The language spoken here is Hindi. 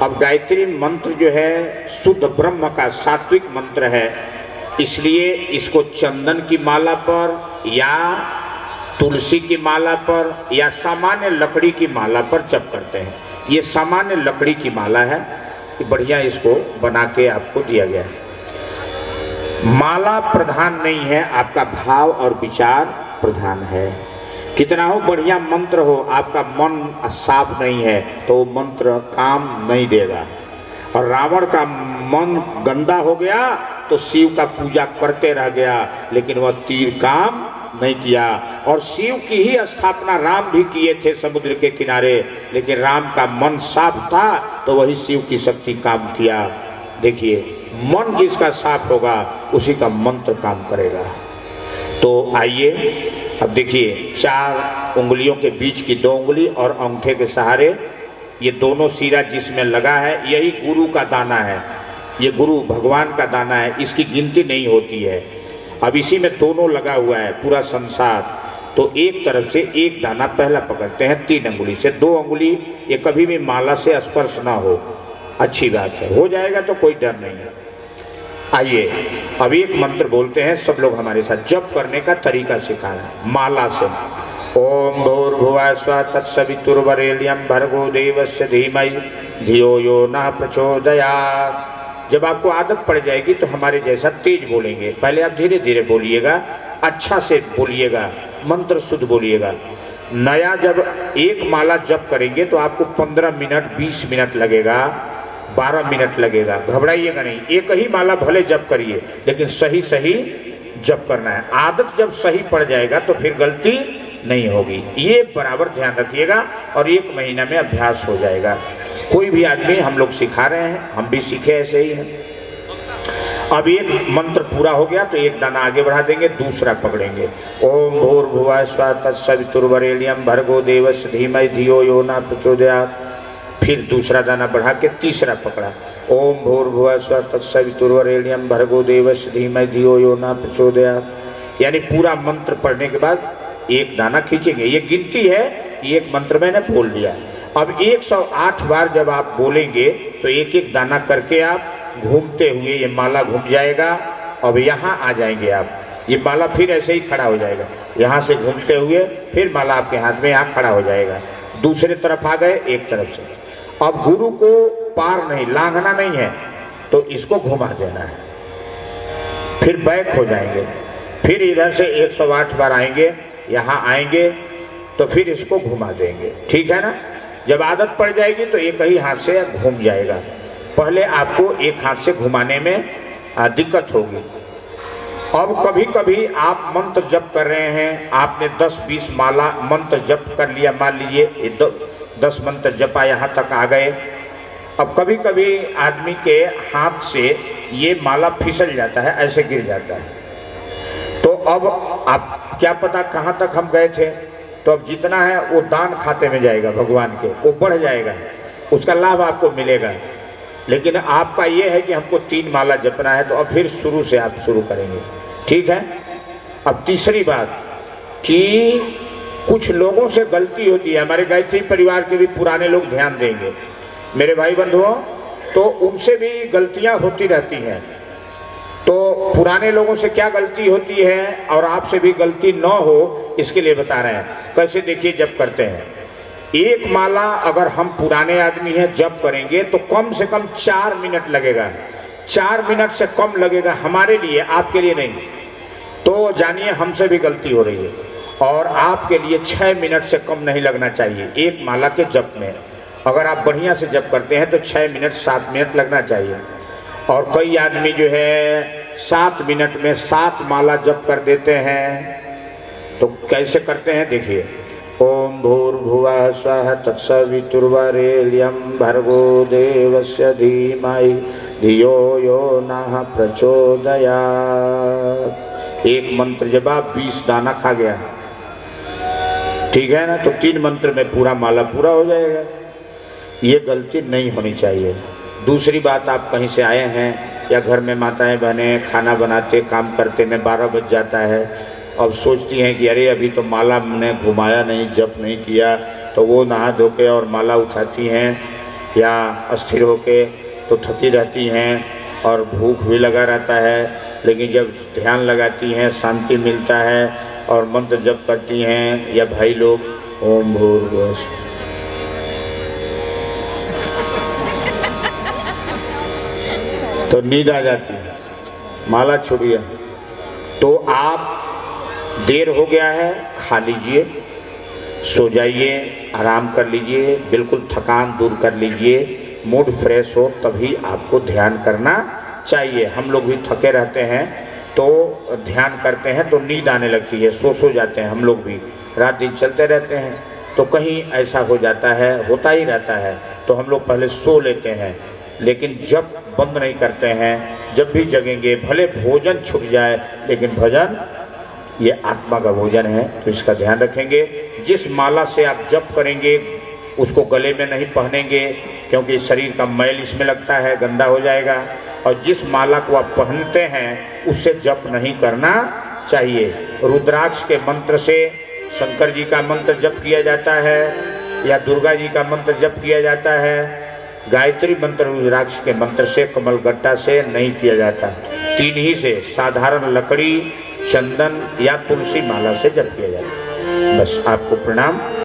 अब गायत्री मंत्र जो है शुद्ध ब्रह्म का सात्विक मंत्र है, इसलिए इसको चंदन की माला पर या तुलसी की माला पर या सामान्य लकड़ी की माला पर जप करते हैं। ये सामान्य लकड़ी की माला है, बढ़िया इसको बना के आपको दिया गया है। माला प्रधान नहीं है, आपका भाव और विचार प्रधान है। कितना हो बढ़िया मंत्र हो, आपका मन साफ नहीं है तो वो मंत्र काम नहीं देगा। और रावण का मन गंदा हो गया तो शिव का पूजा करते रह गया, लेकिन वह तीर काम नहीं किया। और शिव की ही स्थापना राम भी किए थे समुद्र के किनारे, लेकिन राम का मन साफ था तो वही शिव की शक्ति काम किया। देखिए, मन जिसका साफ होगा उसी का मंत्र काम करेगा। तो आइए अब देखिए, 4 उंगलियों के बीच की 2 उंगली और अंगूठे के सहारे ये दोनों सिरा जिसमें लगा है, यही गुरु का दाना है। ये गुरु भगवान का दाना है, इसकी गिनती नहीं होती है। अब इसी में दोनों लगा हुआ है पूरा संसार। तो एक तरफ से एक दाना पहला पकड़ते हैं 3 अंगुली से। 2 अंगुली ये कभी भी माला से स्पर्श ना हो, अच्छी बात है, हो जाएगा तो कोई डर नहीं है। आइए अब एक मंत्र बोलते हैं सब लोग हमारे साथ। जप करने का तरीका सिखाना है माला से। ओम भूर्भुवः स्वः तत्सवितुर्वरेण्यं भर्गो देवस्य धीमहि धियो यो नः प्रचोदयात्। जब आपको आदत पड़ जाएगी तो हमारे जैसा तेज बोलेंगे। पहले आप धीरे धीरे बोलिएगा, अच्छा से बोलिएगा, मंत्र शुद्ध बोलिएगा। नया जब एक माला जप करेंगे तो आपको 15 मिनट 20 मिनट लगेगा, 12 मिनट लगेगा। घबराइएगा नहीं, एक ही माला भले जप करिए, लेकिन सही सही जप करना है। आदत जब सही पड़ जाएगा तो फिर गलती नहीं होगी, ये बराबर ध्यान रखिएगा। और 1 महीना में अभ्यास हो जाएगा। कोई भी आदमी, हम लोग सिखा रहे हैं, हम भी सीखे ऐसे ही हैं। अब एक मंत्र पूरा हो गया तो एक दाना आगे बढ़ा देंगे, दूसरा पकड़ेंगे। ओम भूर्भुवः स्वः तत्सवितुर्वरेण्यं भर्गो देवस्य धीमहि धियो यो नः प्रचोदयात्। फिर दूसरा दाना बढ़ा के तीसरा पकड़ा। ओम भूर्भुवः स्वः तत्सवितुर्वरेण्यं भर्गो देवस्य धीमहि धियो यो नः प्रचोदयात्। यानी पूरा मंत्र पढ़ने के बाद एक दाना खींचेंगे। ये गिनती है कि एक मंत्र मैंने बोल लिया। अब 108 बार जब आप बोलेंगे तो एक एक दाना करके आप घूमते हुए, ये माला घूम जाएगा। अब यहाँ आ जाएंगे आप, ये माला फिर ऐसे ही खड़ा हो जाएगा। यहाँ से घूमते हुए फिर माला आपके हाथ में यहाँ खड़ा हो जाएगा। दूसरे तरफ आ गए, एक तरफ से। अब गुरु को पार नहीं, लांघना नहीं है, तो इसको घुमा देना है। फिर बैक हो जाएंगे, फिर इधर से 108 बार आएंगे, यहाँ आएंगे तो फिर इसको घुमा देंगे। ठीक है ना? जब आदत पड़ जाएगी तो एक ही हाथ से घूम जाएगा। पहले आपको एक हाथ से घुमाने में दिक्कत होगी। अब कभी कभी आप मंत्र जप कर रहे हैं, आपने 10-20 माला मंत्र जप कर लिया, मान लीजिए 10 मंत्र जपा, यहाँ तक आ गए। अब कभी कभी आदमी के हाथ से ये माला फिसल जाता है, ऐसे गिर जाता है। तो अब आप क्या पता कहाँ तक हम गए थे। तो अब जितना है वो दान खाते में जाएगा भगवान के, वो बढ़ जाएगा, उसका लाभ आपको मिलेगा। लेकिन आपका ये है कि हमको 3 माला जपना है, तो अब फिर शुरू से आप शुरू करेंगे। ठीक है? अब तीसरी बात कि कुछ लोगों से गलती होती है। हमारे गायत्री परिवार के भी पुराने लोग ध्यान देंगे, मेरे भाई बंधुओं, तो उनसे भी गलतियां होती रहती हैं। तो पुराने लोगों से क्या गलती होती है और आपसे भी गलती न हो, इसके लिए बता रहे हैं। कैसे? देखिए, जब करते हैं एक माला, अगर हम पुराने आदमी हैं जब करेंगे तो कम से कम 4 मिनट लगेगा। 4 मिनट से कम लगेगा हमारे लिए, आपके लिए नहीं। तो जानिए हमसे भी गलती हो रही है। और आपके लिए 6 मिनट से कम नहीं लगना चाहिए एक माला के जप में। अगर आप बढ़िया से जप करते हैं तो 6 मिनट 7 मिनट लगना चाहिए। और कई आदमी जो है 7 मिनट में 7 माला जप कर देते हैं। तो कैसे करते हैं देखिए। ओम भूर्भुवः स्वः तत्सवितुर्वरेण्यं भर्गो देवस्य धीमहि धियो यो नः प्रचोदयात्। एक मंत्र जब आप 20 दाना खा गया, ठीक है ना, तो 3 मंत्र में पूरा माला पूरा हो जाएगा। ये गलती नहीं होनी चाहिए। दूसरी बात, आप कहीं से आए हैं या घर में माताएं बहनें खाना बनाते काम करते में 12 बज जाता है, अब सोचती हैं कि अरे अभी तो माला मैंने घुमाया नहीं, जप नहीं किया, तो वो नहा धो के और माला उठाती हैं या अस्थिर होके तो थकी रहती हैं और भूख भी लगा रहता है, लेकिन जब ध्यान लगाती हैं शांति मिलता है और मंत्र जप करती हैं, या भाई लोग ओम भूर्भुवः स्वः, तो नींद आ जाती है, माला छूट गया। तो आप देर हो गया है, खा लीजिए, सो जाइए, आराम कर लीजिए, बिल्कुल थकान दूर कर लीजिए, मूड फ्रेश हो तभी आपको ध्यान करना चाहिए। हम लोग भी थके रहते हैं तो ध्यान करते हैं तो नींद आने लगती है, सो जाते हैं, हम लोग भी रात दिन चलते रहते हैं तो कहीं ऐसा हो जाता है, होता ही रहता है, तो हम लोग पहले सो लेते हैं। लेकिन जब बंद नहीं करते हैं, जब भी जगेंगे, भले भोजन छूट जाए लेकिन भजन ये आत्मा का भोजन है, तो इसका ध्यान रखेंगे। जिस माला से आप जप करेंगे उसको गले में नहीं पहनेंगे, क्योंकि शरीर का मैल इसमें लगता है, गंदा हो जाएगा। और जिस माला को आप पहनते हैं उससे जप नहीं करना चाहिए। रुद्राक्ष के मंत्र से शंकर जी का मंत्र जप किया जाता है, या दुर्गा जी का मंत्र जप किया जाता है। गायत्री मंत्र रुद्राक्ष के मंत्र से, कमलगट्टा से नहीं किया जाता। तीन ही से, साधारण लकड़ी, चंदन या तुलसी माला से जप किया जाता है। बस आपको प्रणाम।